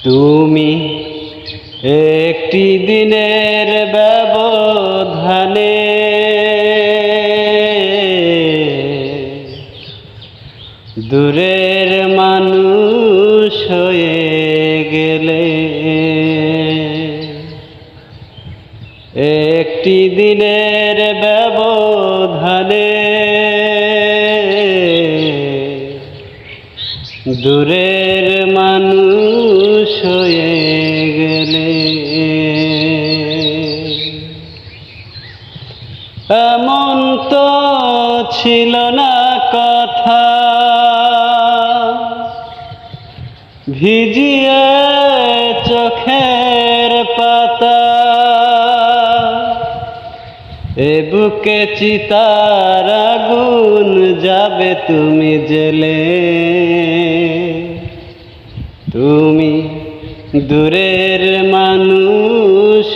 তুমি একটি দিনের ব্যবধানে দূরের মানুষ হয়ে গেলে, একটি দিনের ব্যবধানে দূরের মানুষ হয়ে গেলে। এমন তো ছিল না কথা ভিজিয়ে চোখের পাতা, এ বুকে চিতার আগুন যাবে তুমি জেলে। তুমি দূরের মানুষ